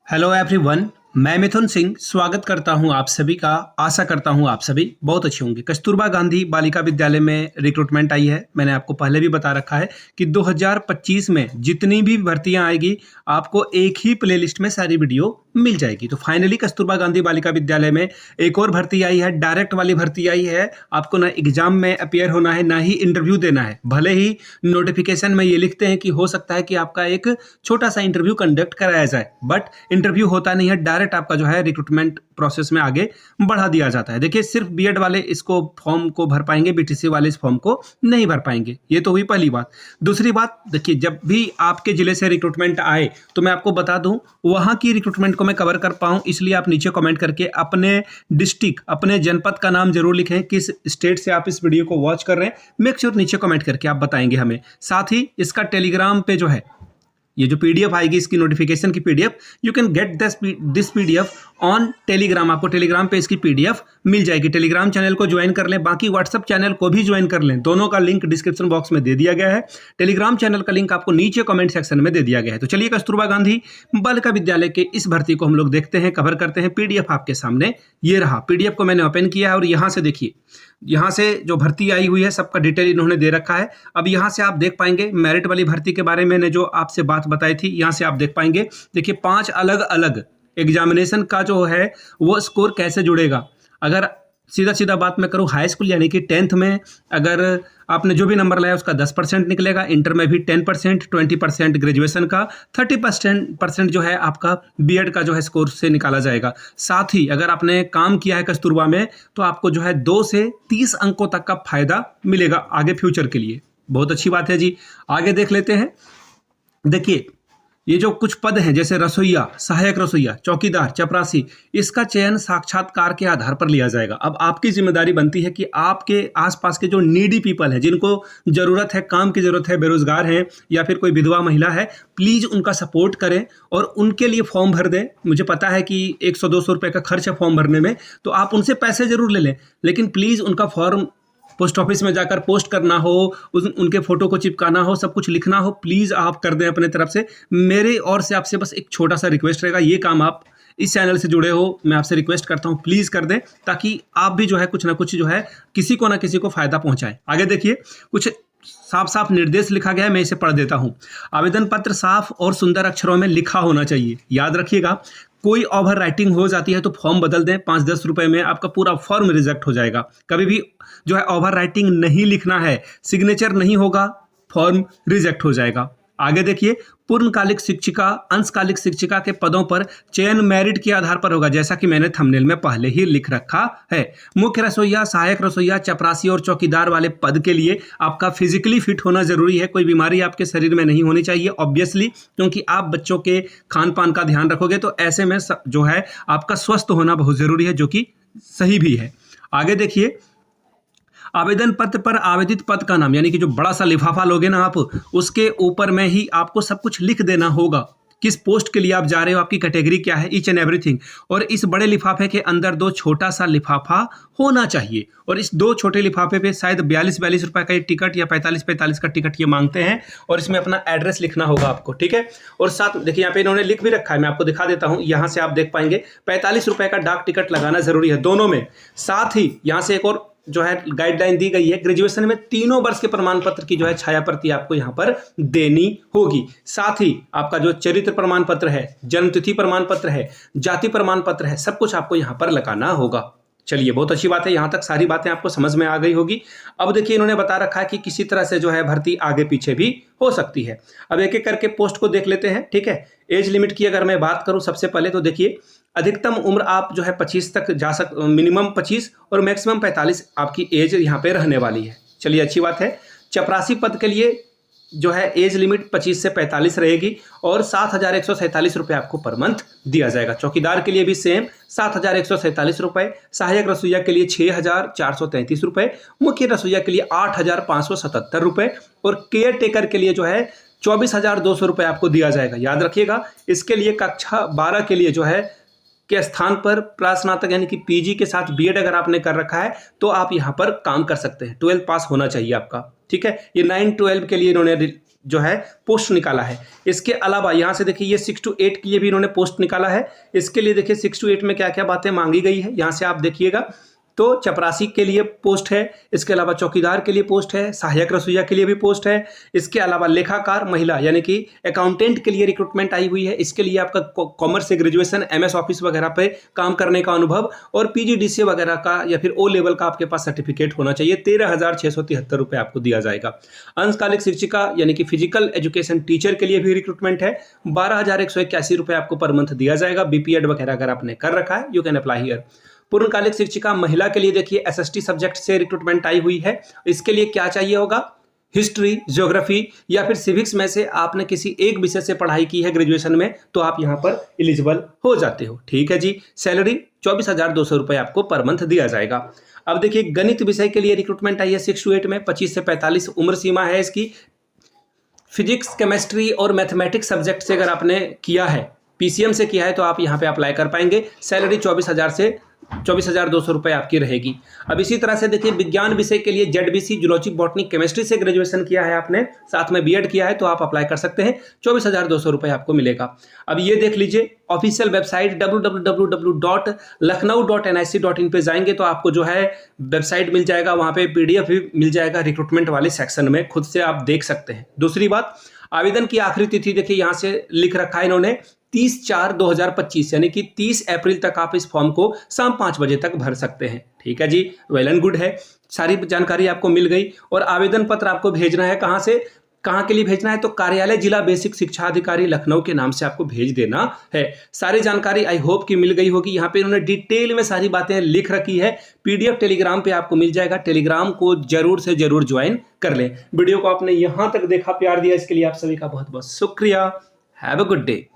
Hello everyone. मैं मिथुन सिंह स्वागत करता हूं आप सभी का। आशा करता हूं आप सभी बहुत अच्छे होंगे। कस्तूरबा गांधी बालिका विद्यालय में रिक्रूटमेंट आई है। मैंने आपको पहले भी बता रखा है कि 2025 में जितनी भी भर्तियां आएगी आपको एक ही प्लेलिस्ट में सारी वीडियो मिल जाएगी। तो फाइनली कस्तूरबा गांधी बालिका विद्यालय में एक और भर्ती आई है, डायरेक्ट वाली भर्ती आई है। आपको ना एग्जाम में अपियर होना है ना ही इंटरव्यू देना है। भले ही नोटिफिकेशन में ये लिखते हैं कि हो सकता है कि आपका एक छोटा सा इंटरव्यू कंडक्ट कराया जाए, बट इंटरव्यू होता नहीं है। डायरेक्ट आपका जो है रिक्रूटमेंट प्रोसेस में आगे बढ़ा दिया जाता है। देखिए, सिर्फ बीएड वाले इसको फॉर्म को भर पाएंगे, बीटीसी वाले इस फॉर्म को नहीं भर पाएंगे। ये तो हुई पहली बात। दूसरी बात, देखिए, जब भी आपके जिले से रिक्रूटमेंट आए तो मैं आपको बता दूं, वहां की रिक्रूटमेंट को मैं कवर कर पाऊं, इसलिए आप नीचे कमेंट करके अपने डिस्ट्रिक्ट, अपने जनपद का नाम जरूर लिखें, किस स्टेट से आप इस वीडियो को वॉच कर रहे हैं। मेक श्योर नीचे कमेंट करके आप बताएंगे हमें। साथ ही इसका टेलीग्राम पे जो है ये जो पीडीएफ आएगी, इसकी नोटिफिकेशन की PDF, you can get this PDF on Telegram. आपको टेलीग्राम पे इसकी पीडीएफ मिल जाएगी। टेलीग्राम चैनल को ज्वाइन कर लें, बाकी व्हाट्सएप चैनल को भी ज्वाइन कर लें। दोनों का लिंक डिस्क्रिप्शन बॉक्स में दे दिया गया है। टेलीग्राम चैनल का लिंक आपको नीचे कमेंट सेक्शन में दे दिया गया है। तो चलिए, कस्तूरबा गांधी बालिका विद्यालय के इस भर्ती को हम लोग देखते हैं, कवर करते हैं। पीडीएफ आपके सामने ये रहा। पीडीएफ को मैंने ओपन किया है और यहाँ से देखिए, यहाँ से जो भर्ती आई हुई है सबका डिटेल इन्होंने दे रखा है। अब यहाँ से आप देख पाएंगे मेरिट वाली भर्ती के बारे में मैंने जो आपसे बात बताई थी, यहाँ से आप देख पाएंगे। देखिए, 5 अलग अलग एग्जामिनेशन का जो है वो स्कोर कैसे जुड़ेगा। अगर सीधा सीधा बात मैं करूँ, हाई स्कूल यानी कि 10th में अगर आपने जो भी नंबर लाया उसका 10% निकलेगा। इंटर में भी 10%, 20% ग्रेजुएशन का, 30% जो है आपका बीएड का जो है स्कोर से निकाला जाएगा। साथ ही अगर आपने काम किया है कस्तूरबा में तो आपको जो है 2 से 30 अंकों तक का फायदा मिलेगा आगे फ्यूचर के लिए। बहुत अच्छी बात है जी। आगे देख लेते हैं। देखिए, ये जो कुछ पद हैं जैसे रसोइया, सहायक रसोइया, चौकीदार, चपरासी, इसका चयन साक्षात्कार के आधार पर लिया जाएगा। अब आपकी जिम्मेदारी बनती है कि आपके आसपास के जो नीडी पीपल हैं, जिनको जरूरत है, काम की जरूरत है, बेरोजगार हैं या फिर कोई विधवा महिला है, प्लीज उनका सपोर्ट करें और उनके लिए फॉर्म भर दें। मुझे पता है कि 100-200 रुपए का खर्च है फॉर्म भरने में, तो आप उनसे पैसे जरूर ले लें, लेकिन प्लीज उनका फॉर्म पोस्ट ऑफिस में जाकर पोस्ट करना हो, उनके फोटो को चिपकाना हो, सब कुछ लिखना हो, प्लीज आप कर दें अपने तरफ से। मेरे और से आपसे बस एक छोटा सा रिक्वेस्ट रहेगा, ये काम आप इस चैनल से जुड़े हो, मैं आपसे रिक्वेस्ट करता हूं प्लीज कर दें, ताकि आप भी जो है कुछ ना कुछ जो है किसी को ना किसी को फायदा पहुंचाएं। आगे देखिए, कुछ साफ साफ निर्देश लिखा गया है, मैं इसे पढ़ देता हूं। आवेदन पत्र साफ और सुंदर अक्षरों में लिखा होना चाहिए। याद रखिएगा, कोई ओवर राइटिंग हो जाती है तो फॉर्म बदल दें, 5-10 रुपए में आपका पूरा फॉर्म रिजेक्ट हो जाएगा। कभी भी जो है ओवर राइटिंग नहीं लिखना है, सिग्नेचर नहीं होगा, फॉर्म रिजेक्ट हो जाएगा। आगे देखिए, पूर्णकालिक शिक्षिका, अंशकालिक शिक्षिका के पदों पर चयन मेरिट के आधार पर होगा, जैसा कि मैंने थंबनेल में पहले ही लिख रखा है। मुख्य रसोइया, सहायक रसोइया, चपरासी और चौकीदार वाले पद के लिए आपका फिजिकली फिट होना जरूरी है। कोई बीमारी आपके शरीर में नहीं होनी चाहिए ऑब्वियसली, क्योंकि आप बच्चों के खान पान का ध्यान रखोगे, तो ऐसे में जो है आपका स्वस्थ होना बहुत जरूरी है, जो कि सही भी है। आगे देखिए, आवेदन पत्र पर आवेदित पद का नाम, यानी कि जो बड़ा सा लिफाफा लोगे ना आप, उसके ऊपर में ही आपको सब कुछ लिख देना होगा। किस पोस्ट के लिए आप जा रहे हो, आपकी कैटेगरी क्या है, ईच एंड एवरीथिंग। और इस बड़े लिफाफे के अंदर 2 छोटा सा लिफाफा होना चाहिए, और इस 2 छोटे लिफाफे पे शायद 42 रुपए का एक टिकट या 45 का टिकट ये मांगते हैं, और इसमें अपना एड्रेस लिखना होगा आपको, ठीक है। और साथ देखिए, यहाँ पे इन्होंने लिख भी रखा है, मैं आपको दिखा देता हूँ। यहाँ से आप देख पाएंगे 45 रुपए का डाक टिकट लगाना जरूरी है दोनों में। साथ ही यहाँ से एक और जो है गाइडलाइन दी गई है, ग्रेजुएशन में 3 वर्ष के प्रमाण पत्र की जो है छाया प्रति आपको यहाँ पर देनी होगी। साथ ही आपका जो चरित्र प्रमाण पत्र है, जन्मतिथि प्रमाण पत्र है, जाति प्रमाण पत्र है, सब कुछ आपको यहाँ पर लगाना होगा। चलिए, बहुत अच्छी बात है, यहाँ तक सारी बातें आपको समझ में आ गई होगी। अब देखिए, इन्होंने बता रखा है कि किसी तरह से जो है भर्ती आगे पीछे भी हो सकती है। अब एक एक करके पोस्ट को देख लेते हैं, ठीक है। एज लिमिट की अगर मैं बात करूं, सबसे पहले तो देखिए, अधिकतम उम्र आप जो है 25 तक जा मिनिमम 25 और मैक्सिमम 45 आपकी एज यहाँ पे रहने वाली है। चलिए, अच्छी बात है। चपरासी पद के लिए जो है एज लिमिट 25 से 45 रहेगी और 7,147 रुपये आपको पर मंथ दिया जाएगा। चौकीदार के लिए भी सेम 7,147 रुपये, सहायक रसोइया के लिए 6,433 रुपये, मुख्य रसोइया के लिए 8,577 रुपये और केयर टेकर के लिए जो है 24,200 रुपये आपको दिया जाएगा। याद रखिएगा, इसके लिए कक्षा 12 के लिए जो है के स्थान पर प्रास्नातक यानी कि पीजी के साथ बीएड अगर आपने कर रखा है तो आप यहाँ पर काम कर सकते हैं। 12 पास होना चाहिए आपका, ठीक है। ये 9-12 के लिए इन्होंने जो है पोस्ट निकाला है। इसके अलावा यहाँ से देखिए ये 6 to 8 के लिए भी इन्होंने पोस्ट निकाला है। इसके लिए देखिए 6 to 8 में क्या क्या बातें मांगी गई है, यहाँ से आप देखिएगा। तो चपरासी के लिए पोस्ट है, इसके अलावा चौकीदार के लिए पोस्ट है, सहायक रसोइया के लिए भी पोस्ट है, इसके अलावा लेखाकार महिला यानी कि अकाउंटेंट के लिए रिक्रूटमेंट आई हुई है। इसके लिए आपका कॉमर्स से ग्रेजुएशन, एमएस ऑफिस वगैरह पे काम करने का अनुभव और पीजीडीसीए वगैरह का या फिर ओ लेवल का आपके पास सर्टिफिकेट होना चाहिए। 13,673 रुपये आपको दिया जाएगा। अंशकालिक शिक्षिका यानी कि फिजिकल एजुकेशन टीचर के लिए भी रिक्रूटमेंट है। 12,181 रुपये आपको पर मंथ दिया जाएगा। बीपीएड वगैरह अगर आपने कर रखा है, यू कैन अप्लाई हियर। पूर्णकालिक शिक्षिका महिला के लिए देखिए एसएसटी सब्जेक्ट से रिक्रूटमेंट आई हुई है। इसके लिए क्या चाहिए होगा, हिस्ट्री, ज्योग्राफी या फिर सिविक्स में से आपने किसी एक विषय से पढ़ाई की है ग्रेजुएशन में, तो आप यहां पर एलिजिबल हो जाते हो। ठीक है जी। सैलरी 24,200 रुपये आपको पर मंथ दिया जाएगा। अब देखिए गणित विषय के लिए रिक्रूटमेंट आई है 6 to 8 में। 25 से 45 उम्र सीमा है इसकी। फिजिक्स, केमिस्ट्री और मैथमेटिक्स सब्जेक्ट से अगर आपने किया है, पीसीएम से किया है, तो आप यहाँ पे अप्लाई कर पाएंगे। सैलरी 24,200 रुपये आपकी रहेगी। अब इसी तरह से देखिए विज्ञान विषय के लिए जेडबीसी, जूलॉजी, बॉटनी, केमिस्ट्री से ग्रेजुएशन किया है आपने, साथ में बीएड किया है, तो आप अप्लाई कर सकते हैं। 24,200 रुपये आपको मिलेगा। अब ये देख लीजिए ऑफिशियल वेबसाइट www.lucknow.nic.in पे जाएंगे तो आपको जो है वेबसाइट मिल जाएगा, वहाँ पे पीडीएफ भी मिल जाएगा रिक्रूटमेंट वाले सेक्शन में, खुद से आप देख सकते हैं। दूसरी बात, आवेदन की आखिरी तिथि देखिए यहाँ से लिख रखा है इन्होंने 30/4/2025 यानी कि 30 अप्रैल तक आप इस फॉर्म को शाम 5 बजे तक भर सकते हैं। ठीक है जी, वेल एंड गुड है। सारी जानकारी आपको मिल गई। और आवेदन पत्र आपको भेजना है कहाँ से, कहाँ के लिए भेजना है, तो कार्यालय जिला बेसिक शिक्षा अधिकारी लखनऊ के नाम से आपको भेज देना है। सारी जानकारी आई होप कि मिल गई होगी। यहाँ पे इन्होंने डिटेल में सारी बातें लिख रखी है। पीडीएफ टेलीग्राम पे आपको मिल जाएगा। टेलीग्राम को जरूर से जरूर ज्वाइन कर लें। वीडियो को आपने यहाँ तक देखा, प्यार दिया, इसके लिए आप सभी का बहुत बहुत शुक्रिया। Have a good day.